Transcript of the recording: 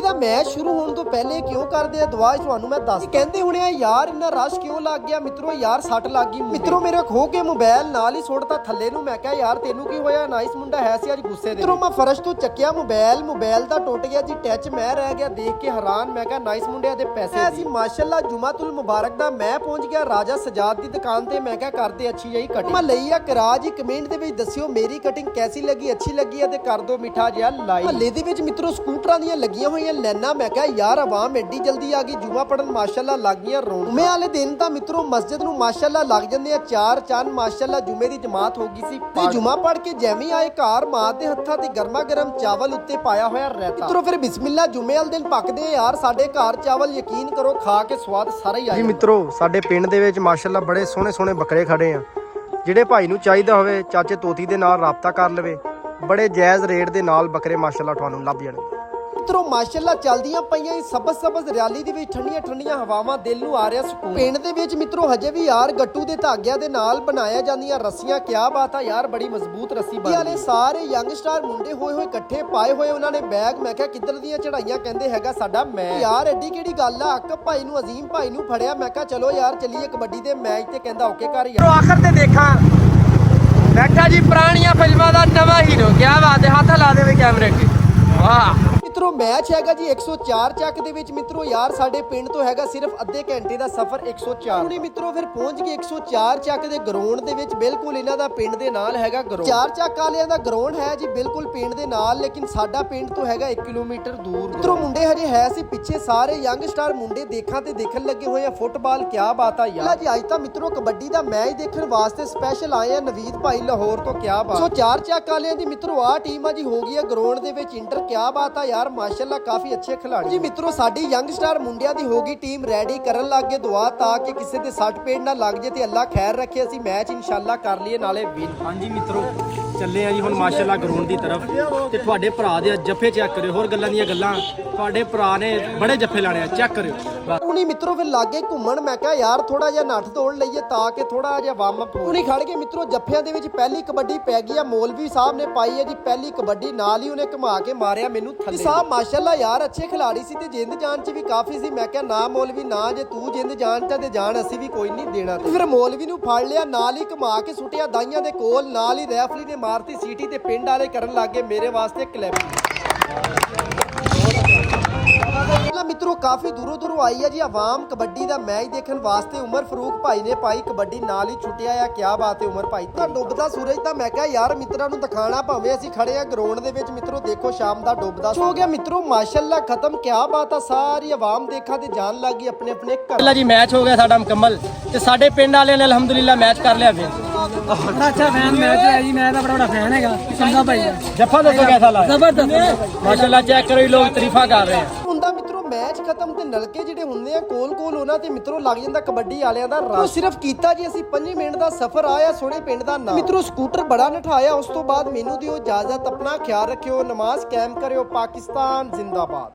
ਦਾ match ਸ਼ੁਰੂ ਹੋਣ ਤੋਂ ਪਹਿਲੇ ਕਿਉਂ ਕਰਦੇ ਆ ਦੁਆ ਤੁਹਾਨੂੰ ਮੈਂ ਦੱਸ ਕਹਿੰਦੇ ਹੁਣੇ ਆ ਯਾਰ ਇੰਨਾ ਰਸ਼ ਕਿਉਂ ਲੱਗ ਗਿਆ ਮਿੱਤਰੋ ਯਾਰ ਸੱਟ ਲੱਗ ਗਈ ਮਿੱਤਰੋ ਮੇਰਾ ਖੋ ਕੇ ਮੋਬਾਈਲ ਨਾਲ ਹੀ ਸੁੱਟਤਾ ਥੱਲੇ ਨੂੰ ਮੈਂ ਕਿਹਾ ਯਾਰ ਤੈਨੂੰ ਕੀ ਹੋਇਆ ਨਾਈਸ ਮੁੰਡਾ ਹੈ ਸੀ ਅੱਜ ਗੁੱਸੇ ਦੇ ਮਿੱਤਰੋ ਮੈਂ ਫਰਸ਼ ਤੋਂ ਚੱਕਿਆ ਮੋਬਾਈਲ ਦਾ ਟੁੱਟ ਗਿਆ ਜੀ ਟੱਚ ਮੈਂ ਰਹਿ ਗਿਆ ਦੇਖ ਕੇ ਹੈਰਾਨ ਮੈਂ ਕਿਹਾ ਨਾਈਸ ਮੁੰਡਿਆਂ ਦੇ ਪੈਸੇ ਸੀ ਮਾਸ਼ਾਅੱਲਾ ਜੁਮਾਤੁਲ ਮੁਬਾਰਕ ਦਾ ਮੈਂ ਪਹੁੰਚ ਗਿਆ ਰਾਜਾ ਸਜਾਦ ਦੀ ਦੁਕਾਨ ਤੇ ਮੈਂ ਕਿਹਾ ਕਰਦੇ ਅੱਛੀ ਜਿਹੀ ਕਟਿੰਗ ਮੈਂ ਲਈ ਆ ਕਰਾ ਜੀ ਕਮੈਂਟ ਦੇ ਵਿੱਚ ਦੱਸਿਓ ਮੇਰੀ ਕਟਿੰਗ ਕੈਸੀ ਲੱਗੀ ਅੱਛੀ ਲੱਗੀ ਹੈ ਤੇ ਕਰ ਦੋ ਮਿੱਠਾ ਜਿਹਾ ਲਾਈਕ ਮਹੱਲੇ ਦੇ ਵਿੱਚ ਮਿੱਤਰੋ ਸਕੂਟਰਾਂ ਦੀਆਂ ਲੱਗੀਆਂ ਹੋਈਆਂ ਲੈਣਾ ਮੈਂ ਕਿਹਾ ਯਾਰ ਆਵਾਮ ਐਡੀ ਜਲਦੀ ਆ ਗਈ ਜੁਮਾ ਪੜਨ ਮਾਸ਼ਾਅੱਲਾ ਲੱਗ ਗਈਆਂ ਰੋਣ ਮੈਂ ਵਾਲੇ ਦਿਨ ਤਾਂ ਮਿੱਤਰੋ ਮਸਜਿਦ ਨੂੰ ਮਾਸ਼ਾਅੱਲਾ ਲੱਗ ਜਾਂਦੇ ਆ ਚਾਰ ਚੰਨ ਮਾਸ਼ਾਅੱਲਾ ਜੁਮੇ ਦੀ ਜਮਾਤ ਹੋ ਗਈ ਸੀ ਤੇ ਜੁਮਾ ਪੜ ਕੇ ਜੈਵੇਂ ਆਏ ਘਰ ਮਾਂ ਦੇ ਹੱਥਾਂ ਤੇ ਗਰਮਾ ਗਰਮ ਚਾਵਲ ਉੱਤੇ ਪਾਇਆ ਹੋਇਆ ਰਹਿਤਾ ਮਿੱਤਰੋ ਫਿਰ ਬਿਸਮਿਲ੍ਲਾ ਜੁਮੇ ਵਾਲੇ ਦਿਨ ਪੱਕਦੇ ਯਾਰ ਸਾਡੇ ਘਰ ਚਾਵਲ ਯਕੀਨ ਕਰੋ ਖਾ ਕੇ ਸਵਾਦ ਸਾਰਾ ਹੀ ਆਇਆ ਜੀ ਮਿੱਤਰੋ ਸਾਡੇ ਪਿੰਡ ਦੇ ਵਿੱਚ ਮਾਸ਼ਾਅੱਲਾ ਬੜੇ ਸੋਹਣੇ ਬੱਕਰੇ ਖੜੇ ਆ ਜਿਹੜੇ ਭਾਈ ਨੂੰ ਚਾਹੀਦਾ ਹੋਵੇ ਚਾਚੇ ਤੋਤੀ ਦੇ ਨਾਲ ਰਾਬਤਾ ਕਰ ਲਵੇ ਬੜੇ ਜਾਇਜ਼ ਰੇਟ ਦੇ ਨਾਲ ਬੱਕਰੇ ਮਾਸ਼ਾਅੱਲਾ ਤੁਹਾਨੂੰ ਲੱਭ ਜਾਣਗੇ ਮਿੱਤਰੋ ਮਾਸ਼ਾਅੱਲਾ ਚੱਲਦੀਆਂ ਪਈਆਂ ਸਬਜ਼ ਰਿਆਲੀ ਦੇ ਵਿੱਚ ਠੰਡੀਆਂ ਹਵਾਵਾਂ ਦਿਲ ਨੂੰ ਆ ਰਿਹਾ ਸਕੂਨ ਪਿੰਡ ਦੇ ਵਿੱਚ ਮਿੱਤਰੋ ਹਜੇ ਵੀ ਯਾਰ ਗੱਟੂ ਦੇ ਧਾਗਿਆਂ ਦੇ ਨਾਲ ਬਣਾਇਆ ਜਾਂਦੀਆਂ ਰੱਸੀਆਂ ਕਿਆ ਬਾਤ ਆ ਯਾਰ ਬੜੀ ਮਜ਼ਬੂਤ ਰੱਸੀ ਬਣੀ ਵਾਲੇ ਸਾਰੇ ਯੰਗਸਟਰ ਮੁੰਡੇ ਹੋਏ ਇਕੱਠੇ ਪਾਏ ਹੋਏ ਉਹਨਾਂ ਨੇ ਬੈਗ ਮੈਂ ਕਿਹਾ ਕਿੱਧਰ ਦੀਆਂ ਚੜਾਈਆਂ ਕਹਿੰਦੇ ਹੈਗਾ ਸਾਡਾ ਮੈਚ ਯਾਰ ਐਡੀ ਕਿਹੜੀ ਗੱਲ ਆ ਅਕਬ ਭਾਈ ਨੂੰ ਅਜ਼ੀਮ ਭਾਈ ਨੂੰ ਫੜਿਆ ਮੈਂ ਕਿਹਾ ਚਲੋ ਯਾਰ ਚੱਲੀਏ ਕਬੱਡੀ ਦੇ ਮੈਚ ਤੇ ਕਹਿੰਦਾ ਓਕੇ ਕਰ ਯਾਰ ਆਖਰ ਤੇ ਦੇਖਾਂ ਬੈਠਾ ਜੀ ਪੁਰਾਣੀਆਂ ਫਿਲਮਾਂ ਦਾ ਨਵਾਂ ਹੀਰੋ ਕਿਆ ਬਾਤ ਹੈ ਹੱਥ ਲਾ ਦੇਵੇ ਕੈਮਰੇ ਤੇ ਵਾਹ ਮਿੱਤਰੋ ਮੈਚ ਹੈਗਾ ਜੀ 104 ਚੱਕ ਦੇ ਵਿੱਚ ਮਿੱਤਰੋ ਯਾਰ ਸਾਡੇ ਪਿੰਡ ਤੋਂ ਹੈਗਾ ਸਿਰਫ ਅੱਧੇ ਘੰਟੇ ਦਾ ਸਫ਼ਰ 104 ਹੁਣੇ ਮਿੱਤਰੋ ਫਿਰ ਪਹੁੰਚ ਗਏ 104 ਚੱਕ ਦੇ ਗਰਾਊਂਡ ਦੇ ਵਿੱਚ ਬਿਲਕੁਲ ਇਹਨਾਂ ਦਾ ਪਿੰਡ ਦੇ ਨਾਲ ਹੈਗਾ ਗਰਾਊਂਡ 4 ਚੱਕ ਵਾਲਿਆਂ ਦਾ ਗਰਾਊਂਡ ਹੈ ਜੀ ਬਿਲਕੁਲ ਪਿੰਡ ਦੇ ਨਾਲ ਲੇਕਿਨ ਸਾਡਾ ਪਿੰਡ ਤੋਂ ਹੈਗਾ 1 ਕਿਲੋਮੀਟਰ ਦੂਰ ਮਿੱਤਰੋ ਮੁੰਡੇ ਹਜੇ ਹੈ ਸੀ ਪਿੱਛੇ ਸਾਰੇ ਯੰਗਸਟਰ ਮੁੰਡੇ ਦੇਖਣ ਲੱਗੇ ਹੋਏ ਆ ਫੁੱਟਬਾਲ ਕਿਆ ਬਾਤ ਆ ਯਾਰ ਜੀ ਅੱਜ ਤਾਂ ਮਿੱਤਰੋ ਕਬੱਡੀ ਦਾ ਮੈਚ ਦੇਖਣ ਵਾਸਤੇ ਸਪੈਸ਼ਲ ਆਏ ਆ ਨਵੀਦ ਭਾਈ ਲਾਹੌਰ ਤੋਂ ਕਿਆ ਬਾਤ 104 ਚੱਕ ਵਾਲਿਆਂ ਦੀ ਮਿੱਤਰੋ ਆ ਟੀਮ ਆ ਜੀ ਹੋ ਗਈ ਆ ਗਰਾਊਂਡ ਦੇ ਵਿੱਚ ਇੰਟਰ ਕਿਆ ਬਾਤ ਆ ਯਾਰ ਮਾਸ਼ਾਅੱਲਾ ਕਾਫੀ ਅੱਛੇ ਖਿਡਾਰੀ ਜੀ ਮਿੱਤਰੋ ਸਾਡੀ ਯੰਗਸਟਰ ਮੁੰਡਿਆਂ ਦੀ ਹੋ ਗਈ ਟੀਮ ਰੈਡੀ ਕਰਨ ਲੱਗ ਗਏ ਦੁਆ ਤਾਂ ਕਿ ਕਿਸੇ ਦੇ ਸੱਟ ਪੇਟ ਨਾ ਲੱਗ ਜੇ ਤੇ ਅੱਲਾ ਖੈਰ ਰੱਖੇ ਅਸੀਂ ਮੈਚ ਇਨਸ਼ਾਅੱਲਾ ਕਰ ਲਈਏ ਨਾਲੇ ਵਿਨ ਹਾਂਜੀ ਮਿੱਤਰੋ ਚੱਲੇ ਆ ਜੀ ਹੁਣ ਮਾਸ਼ਾਅੱਲਾ ਗਰਾਊਂਡ ਦੀ ਤਰਫ ਤੇ ਤੁਹਾਡੇ ਭਰਾ ਦੇ ਜੱਫੇ ਚੈੱਕ ਕਰਿਓ ਹੋਰ ਗੱਲਾਂ ਦੀਆਂ ਗੱਲਾਂ ਤੁਹਾਡੇ ਭਰਾ ਨੇ ਬੜੇ ਜੱਫੇ ਲਾਣੇ ਆ ਚੈੱਕ ਕਰਿਓ ਹੁਣੀ ਮਿੱਤਰੋ ਫਿਰ ਲਾਗੇ ਘੁੰਮਣ ਮੈਂ ਕਿਹਾ ਯਾਰ ਥੋੜਾ ਜਿਹਾ ਨੱਠ ਤੋੜ ਲਈਏ ਤਾਂ ਕਿ ਥੋੜਾ ਜਿਹਾ ਵਾਰਮ ਅਪ ਹੁਣੀ ਖੜ ਕੇ ਮਿੱਤਰੋ ਜੱਫਿਆਂ ਦੇ ਵਿੱਚ ਪਹਿਲੀ ਕਬੱਡੀ ਪੈ ਗਈ ਆ ਮੌਲਵੀ ਸਾਹਿਬ ਨੇ ਪਾਈ ਹੈ ਜੀ ਪਹਿਲੀ ਕਬੱਡੀ ਨਾਲ ਹੀ ਉਹਨੇ ਘੁਮਾ ਕੇ ਮਾਰਿਆ ਮੈਨੂੰ ਥੱਲੇ ਸਾਹਿਬ ਮਾਸ਼ਾਅੱਲਾ ਯਾਰ ਅੱਛੇ ਖਿਡਾਰੀ ਸੀ ਤੇ ਜਿੰਦ ਜਾਨ ਚ ਵੀ ਕਾਫੀ ਸੀ ਮੈਂ ਕਿਹਾ ਨਾ ਮੌਲਵੀ ਨਾ ਜੇ ਤੂੰ ਜਿੰਦ ਜਾਨ ਚ ਤੇ ਜਾਨ ਅਸੀਂ ਵੀ ਕੋਈ ਨਹੀਂ ਦੇਣਾ ਫਿਰ ਮੌਲਵੀ ਨੂੰ ਫੜ ਲਿਆ ਨਾਲ ਹੀ ਘੁਮਾ ਕੇ ਸੁੱਟਿਆ ਦਾਈਆਂ ਦੇ ਕੋਲ ਨਾਲ ਹੀ ਰੈਫਰੀ ਨੇ ਮਾਰਤੀ ਸੀਟੀ ਤੇ ਪਿੰਡ ਵਾਲੇ ਕਰਨ ਲੱਗੇ ਮੇਰੇ ਵਾਸਤੇ ਕਲੈਪ ਮਿੱਤਰੋ ਕਾਫੀ ਦੂਰੋਂ ਆਈ ਆ ਜੀ ਆਵਾਮ ਕਬੱਡੀ ਦਾ ਮੈਚ ਦੇਖਣ ਵਾਸਤੇ ਉਮਰ ਫਰੂਕ ਭਾਈ ਨੇ ਪਾਈ ਕਬੱਡੀ ਨਾਲ ਹੀ ਛੁੱਟਿਆ ਆ ਕਿਆ ਬਾਤ ਹੈ ਉਮਰ ਭਾਈ ਤਾਂ ਡੁੱਬਦਾ ਸੂਰਜ ਤਾਂ ਮੈਂ ਕਿਹਾ ਯਾਰ ਮਿੱਤਰਾਂ ਨੂੰ ਦਿਖਾਣਾ ਭਾਵੇਂ ਅਸੀਂ ਖੜੇ ਆ ਗਰਾਊਂਡ ਦੇ ਵਿੱਚ ਮਿੱਤਰੋ ਦੇਖੋ ਸ਼ਾਮ ਦਾ ਡੁੱਬਦਾ ਹੋ ਗਿਆ ਮਿੱਤਰੋ ਮਾਸ਼ਾਅੱਲਾ ਖਤਮ ਕਿਆ ਬਾਤ ਆ ਸਾਰੀ ਆਵਾਮ ਦੇਖਾਂ ਤੇ ਜਾਣ ਲੱਗ ਗਈ ਆਪਣੇ ਘਰ ਅੱਲਾ ਜੀ ਮੈਚ ਹੋ ਗਿਆ ਸਾਡਾ ਮੁਕੰਮਲ ਤੇ ਸਾਡੇ ਪਿੰਡ ਵਾਲਿਆਂ ਨੇ ਅਲਹਮਦੁਲਿਲਾ ਮੈਚ ਕਰ ਲਿਆ ਫਿਰ ਬੜਾ ਅੱਛਾ ਫੈਨ ਮੈਚ ਹੈ ਜੀ ਮੈਂ ਤਾਂ ਬੜਾ ਫੈਨ ਹੈਗਾ ਚੰਗਾ ਭਾਈ ਜੱਫਾ ਦੱਸੋ ਕਿਹਦਾ ਲੱਗਾ ਜ਼ਬਰਦਸਤ ਮਾਸ਼ਾਅੱਲਾ ਚੈੱਕ ਕਰੋ ਲੋਕ ਤਾਰੀਫਾਂ ਕਰ ਰਹੇ ਆ ਹੁੰਦਾ ਮਿੱਤਰੋ ਮੈਚ ਖਤਮ ਤੇ ਨਲਕੇ ਜਿਹੜੇ ਹੁੰਦੇ ਆ ਕੋਲ ਉਹਨਾਂ ਤੇ ਮਿੱਤਰੋ ਲੱਗ ਜਾਂਦਾ ਕਬੱਡੀ ਵਾਲਿਆਂ ਦਾ ਰਾਹ ਸਿਰਫ ਕੀਤਾ ਜੀ ਅਸੀਂ 5 ਮਿੰਟ ਦਾ ਸਫ਼ਰ ਆਇਆ ਸੋਹਣੇ ਪਿੰਡ ਦਾ ਨਾਮ ਮਿੱਤਰੋ ਸਕੂਟਰ ਬੜਾ ਨਠਾਇਆ ਉਸ ਤੋਂ ਬਾਅਦ ਮੈਨੂੰ ਦਿਓ ਇਜਾਜ਼ਤ ਆਪਣਾ ਖਿਆਲ ਰੱਖਿਓ ਨਮਾਜ਼ ਕਾਇਮ ਕਰਿਓ ਪਾਕਿਸਤਾਨ ਜ਼ਿੰਦਾਬਾਦ।